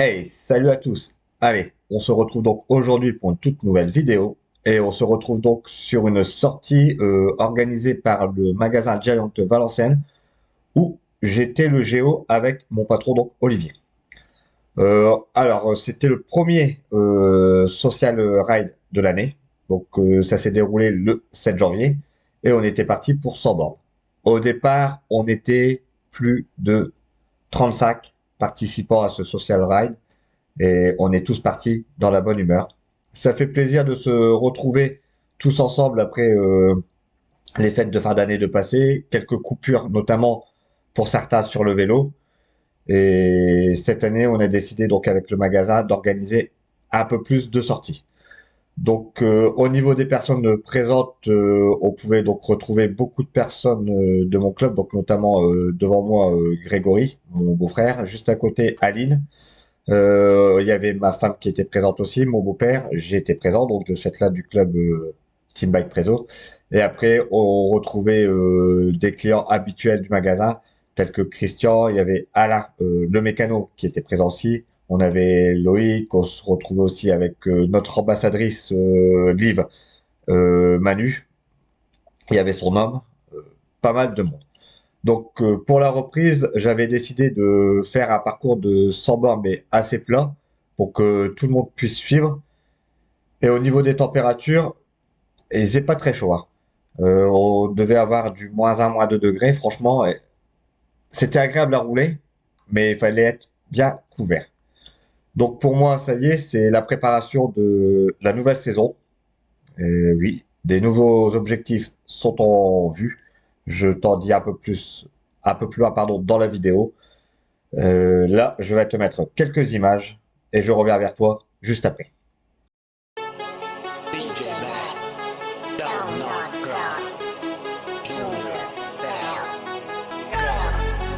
Hey, salut à tous. Allez, on se retrouve donc aujourd'hui pour une toute nouvelle vidéo et on se retrouve donc sur une sortie organisée par le magasin Giant Valenciennes où j'étais le géo avec mon patron donc Olivier. C'était le premier social ride de l'année. Donc ça s'est déroulé le 7 janvier et on était parti pour 100 bornes. Au départ, on était plus de 35 participants à ce social ride et on est tous partis dans la bonne humeur. Ça fait plaisir de se retrouver tous ensemble après les fêtes de fin d'année de passé, quelques coupures notamment pour certains sur le vélo. Et cette année, on a décidé donc avec le magasin d'organiser un peu plus de sorties. Donc au niveau des personnes présentes, on pouvait donc retrouver beaucoup de personnes de mon club, donc notamment devant moi Grégory, mon beau-frère, juste à côté Aline. Il y avait ma femme qui était présente aussi, mon beau-père, j'étais présent, donc de ce fait-là du club Team Bike Preso. Et après, on retrouvait des clients habituels du magasin, tels que Christian, il y avait Alain, le mécano, qui était présent aussi. On avait Loïc, on se retrouvait aussi avec notre ambassadrice Liv, Manu. Il y avait son homme, euh, pas mal de monde. Donc pour la reprise, j'avais décidé de faire un parcours de 100 bornes mais assez plat pour que tout le monde puisse suivre. Et au niveau des températures, il faisait pas très chaud, hein. On devait avoir du -1, -2 degrés. Franchement, c'était agréable à rouler, mais il fallait être bien couvert. Donc pour moi, ça y est, c'est la préparation de la nouvelle saison. Et oui, des nouveaux objectifs sont en vue. Je t'en dis un peu plus loin, pardon, dans la vidéo. Là, je vais te mettre quelques images et je reviens vers toi juste après. DJ Mac, Don't Knock Cross, Junior Sound.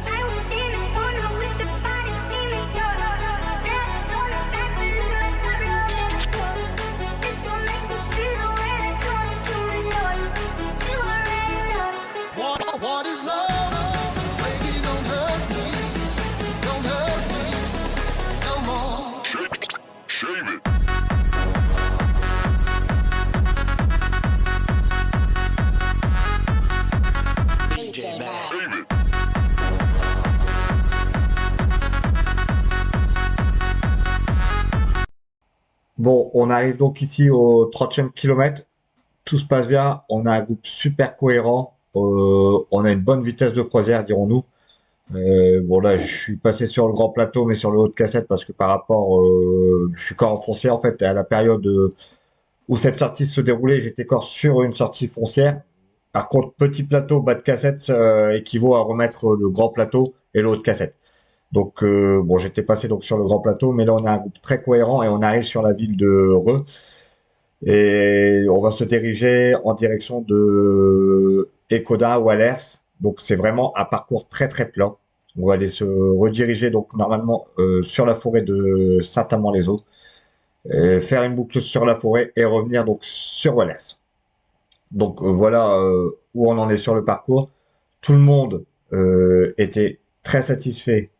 I was in the corner with the body screaming, yo. That's on the back, but look like Pablo. This gon' make me feel the way I told him to ignore. You already know. What is love? Baby, don't hurt me. Don't hurt me no more. Shave it. DJ Mac. Bon, on arrive donc ici au 30e kilomètre. Tout se passe bien. On a un groupe super cohérent. On a une bonne vitesse de croisière, dirons-nous. Bon là, je suis passé sur le grand plateau, mais sur le haut de cassette parce que par rapport, je suis encore en foncière en fait à la période où cette sortie se déroulait, j'étais encore sur une sortie foncière. Par contre, petit plateau bas de cassette équivaut à remettre le grand plateau et le haut de cassette. Donc bon, j'étais passé donc sur le grand plateau, mais là on a un groupe très cohérent et on arrive sur la ville de Reux et on va se diriger en direction de Écoda ou Alers. Donc c'est vraiment un parcours très très plat. On va aller se rediriger donc normalement sur la forêt de Saint-Amand-les-Eaux, faire une boucle sur la forêt et revenir donc sur Wallers. Donc voilà où on en est sur le parcours. Tout le monde était très satisfait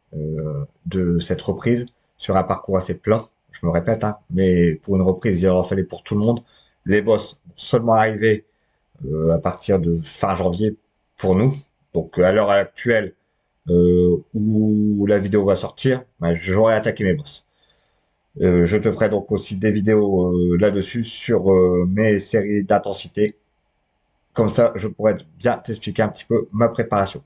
de cette reprise sur un parcours assez plat. Je me répète, hein, mais pour une reprise, il en fallait pour tout le monde. Les boss vont seulement arriver à partir de fin janvier pour nous. Donc à l'heure actuelle où la vidéo va sortir, bah, j'aurai attaqué mes boss. Je te ferai donc aussi des vidéos là-dessus sur mes séries d'intensité. Comme ça, je pourrais bien t'expliquer un petit peu ma préparation.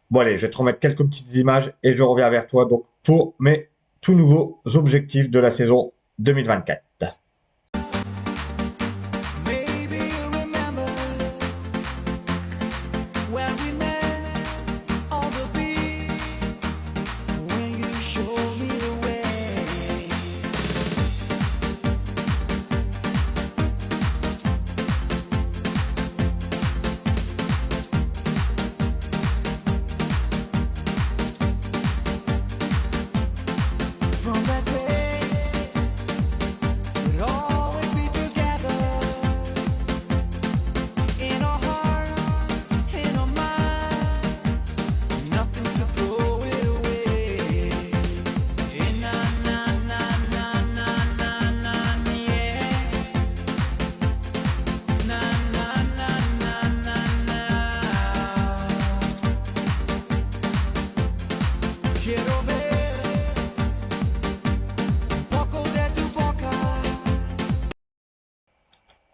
Bon allez, je vais te remettre quelques petites images et je reviens vers toi donc pour mes tout nouveaux objectifs de la saison 2024. Maybe you remember when we met on the beach, when you showed me the way. From that day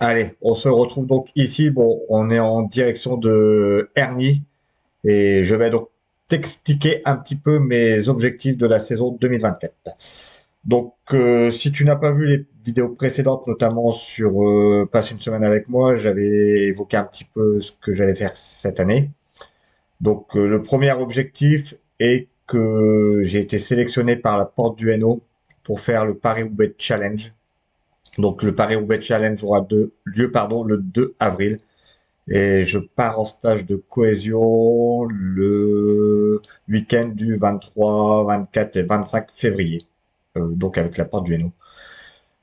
Allez, on se retrouve donc ici. Bon, on est en direction de Herny et je vais donc t'expliquer un petit peu mes objectifs de la saison 2024. Donc, si tu n'as pas vu les vidéos précédentes, notamment sur Passe une semaine avec moi, j'avais évoqué un petit peu ce que j'allais faire cette année. Donc, le premier objectif est que j'ai été sélectionné par la Porte du Hainaut pour faire le Paris-Roubaix Challenge. Donc, le Paris-Roubaix Challenge aura lieu le 2 avril. Et je pars en stage de cohésion le week-end du 23, 24 et 25 février. Donc, avec la Porte du Hainaut.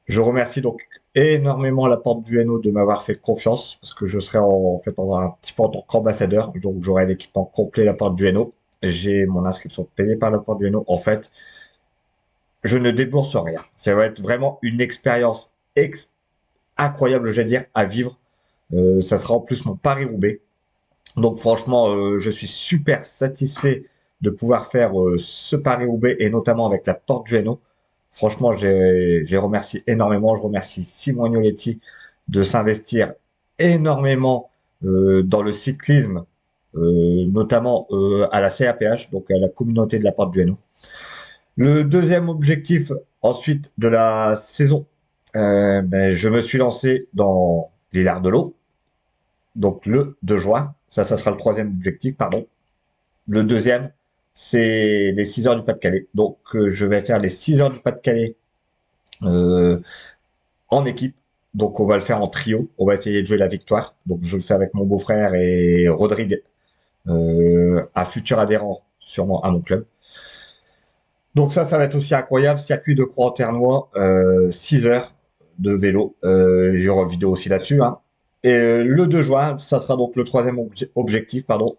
Je remercie donc énormément la Porte du Hainaut de m'avoir fait confiance parce que je serai en fait un petit peu en tant qu'ambassadeur. Donc, j'aurai l'équipement complet la Porte du Hainaut. J'ai mon inscription payée par la Porte du Hainaut. En fait, je ne débourse rien. Ça va être vraiment une expérience incroyable, je vais dire, à vivre. Ça sera en plus mon Paris-Roubaix. Donc franchement, je suis super satisfait de pouvoir faire ce Paris-Roubaix et notamment avec la Porte du Hainaut. Franchement, j'ai remercié énormément. Je remercie Simon Agnoletti de s'investir énormément dans le cyclisme, notamment à la CAPH, donc à la communauté de la Porte du Hainaut. Le deuxième objectif ensuite de la saison, je me suis lancé dans l'Hilar de l'Eau, donc le 2 juin. Ça sera le troisième objectif, pardon. Le deuxième, c'est les 6 heures du Pas-de-Calais. Donc, je vais faire les 6 heures du Pas-de-Calais en équipe. Donc, on va le faire en trio. On va essayer de jouer la victoire. Donc, je le fais avec mon beau-frère et Rodrigue, un futur adhérent sûrement à mon club. Donc, ça va être aussi incroyable. Circuit de Croix-en-Ternois, 6 heures de vélo. Il y aura une vidéo aussi là-dessus, hein. Et le 2 juin, ça sera donc le troisième objectif, pardon.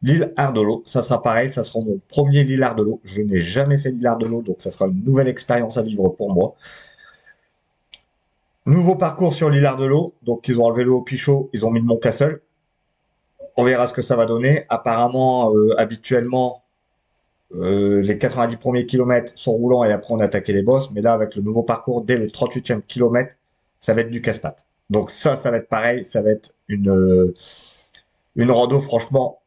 L'île Ardolo, ça sera pareil, ça sera mon premier l'île Ardolo. Je n'ai jamais fait l'île Ardolo, donc ça sera une nouvelle expérience à vivre pour moi. Nouveau parcours sur l'île Ardolo, donc ils ont enlevé le Haut-Pichot, ils ont mis le Mont-Cassel. On verra ce que ça va donner. Apparemment, habituellement, les 90 premiers kilomètres sont roulants et après on attaque les bosses. Mais là, avec le nouveau parcours, dès le 38e kilomètre, ça va être du casse-pattes. Donc ça va être pareil, ça va être une rando franchement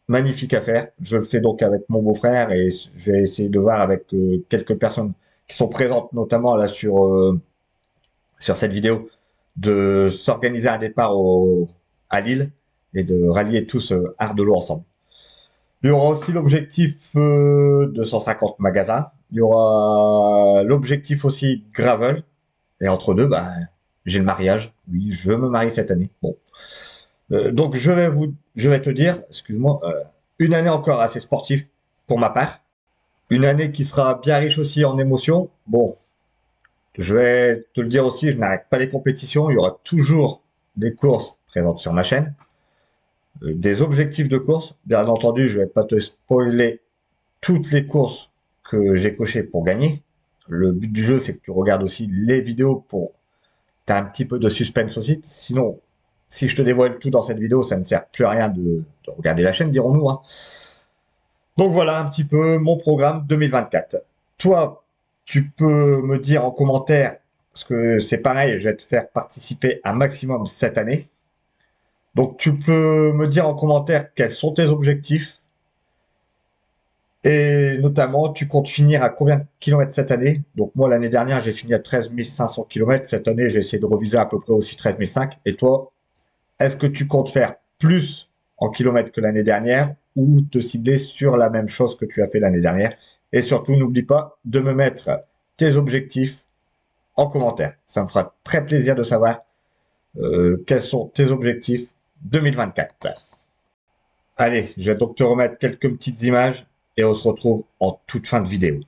magnifique à faire. Je le fais donc avec mon beau-frère et je vais essayer de voir avec quelques personnes qui sont présentes, notamment là sur cette vidéo, de s'organiser un départ à Lille et de rallier tous Ardolo ensemble. Il y aura aussi l'objectif de 150 magasins. Il y aura l'objectif aussi gravel. Et entre deux, j'ai le mariage. Oui, je me marie cette année. Bon. Donc, je vais te dire, excuse-moi, une année encore assez sportive pour ma part. Une année qui sera bien riche aussi en émotions. Bon, je vais te le dire aussi, je n'arrête pas les compétitions. Il y aura toujours des courses présentes sur ma chaîne. Des objectifs de course. Bien entendu, je vais pas te spoiler toutes les courses que j'ai cochées pour gagner. Le but du jeu, c'est que tu regardes aussi les vidéos pour... T'as un petit peu de suspense aussi. Sinon, si je te dévoile tout dans cette vidéo, ça ne sert plus à rien de regarder la chaîne, dirons-nous, hein. Donc voilà un petit peu mon programme 2024. Toi, tu peux me dire en commentaire, parce que c'est pareil, je vais te faire participer un maximum cette année. Donc tu peux me dire en commentaire quels sont tes objectifs. Et notamment, tu comptes finir à combien de kilomètres cette année? Donc moi, l'année dernière, j'ai fini à 13 500 kilomètres. Cette année, j'ai essayé de reviser à peu près aussi 13 500. Et toi, est-ce que tu comptes faire plus en kilomètres que l'année dernière ou te cibler sur la même chose que tu as fait l'année dernière? Et surtout, n'oublie pas de me mettre tes objectifs en commentaire. Ça me fera très plaisir de savoir quels sont tes objectifs 2024. Allez, je vais donc te remettre quelques petites images et on se retrouve en toute fin de vidéo.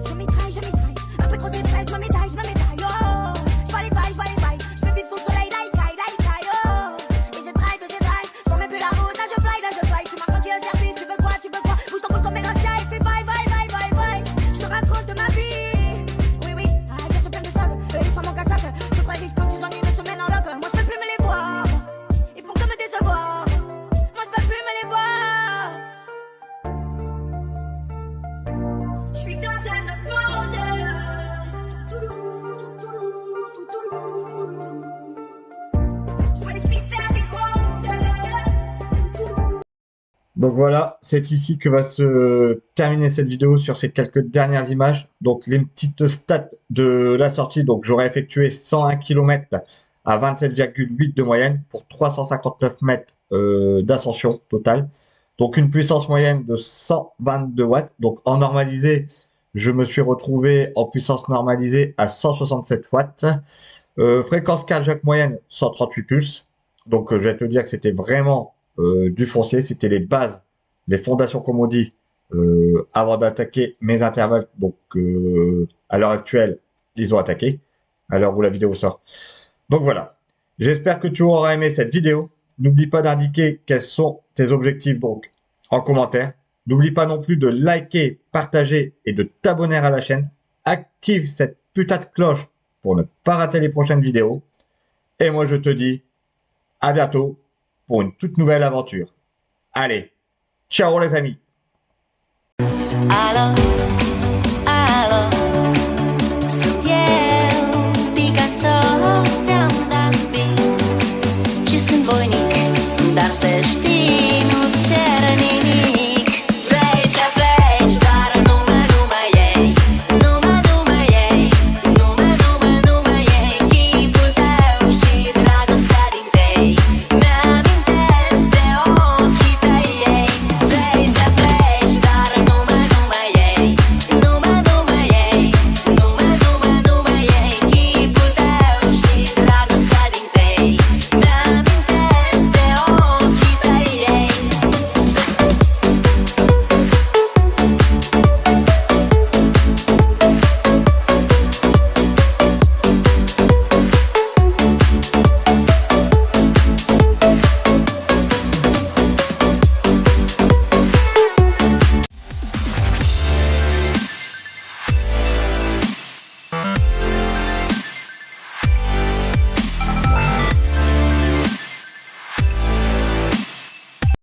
Je mitraille, après trop de détresse, je me médaille, oh. Je vois les bails, je fais vivre sous le soleil, like, oh. Et je drive, je prends même plus la route, là je fly, tu m'as rendu un service, tu veux quoi, bouge ton boule comme Mélenchon, et fais bye, je te raconte ma vie, oui, il y a ce plein de choses, eux ils sont mon cassage, je crois riche comme tu ennuies, me semaine en log, moi je peux plus me les voir. Donc voilà, c'est ici que va se terminer cette vidéo sur ces quelques dernières images. Donc les petites stats de la sortie. Donc j'aurais effectué 101 km à 27,8 de moyenne pour 359 mètres d'ascension totale. Donc une puissance moyenne de 122 watts. Donc en normalisé, je me suis retrouvé en puissance normalisée à 167 watts. Fréquence cardiaque moyenne 138 pulses. Donc je vais te dire que c'était vraiment du foncier, c'était les bases, les fondations comme on dit, avant d'attaquer mes intervalles. Donc à l'heure actuelle, ils ont attaqué, à l'heure où la vidéo sort. Donc voilà, j'espère que tu auras aimé cette vidéo. N'oublie pas d'indiquer quels sont tes objectifs donc en commentaire. N'oublie pas non plus de liker, partager et de t'abonner à la chaîne. Active cette putain de cloche pour ne pas rater les prochaines vidéos. Et moi je te dis à bientôt pour une toute nouvelle aventure. Allez, ciao les amis. Alors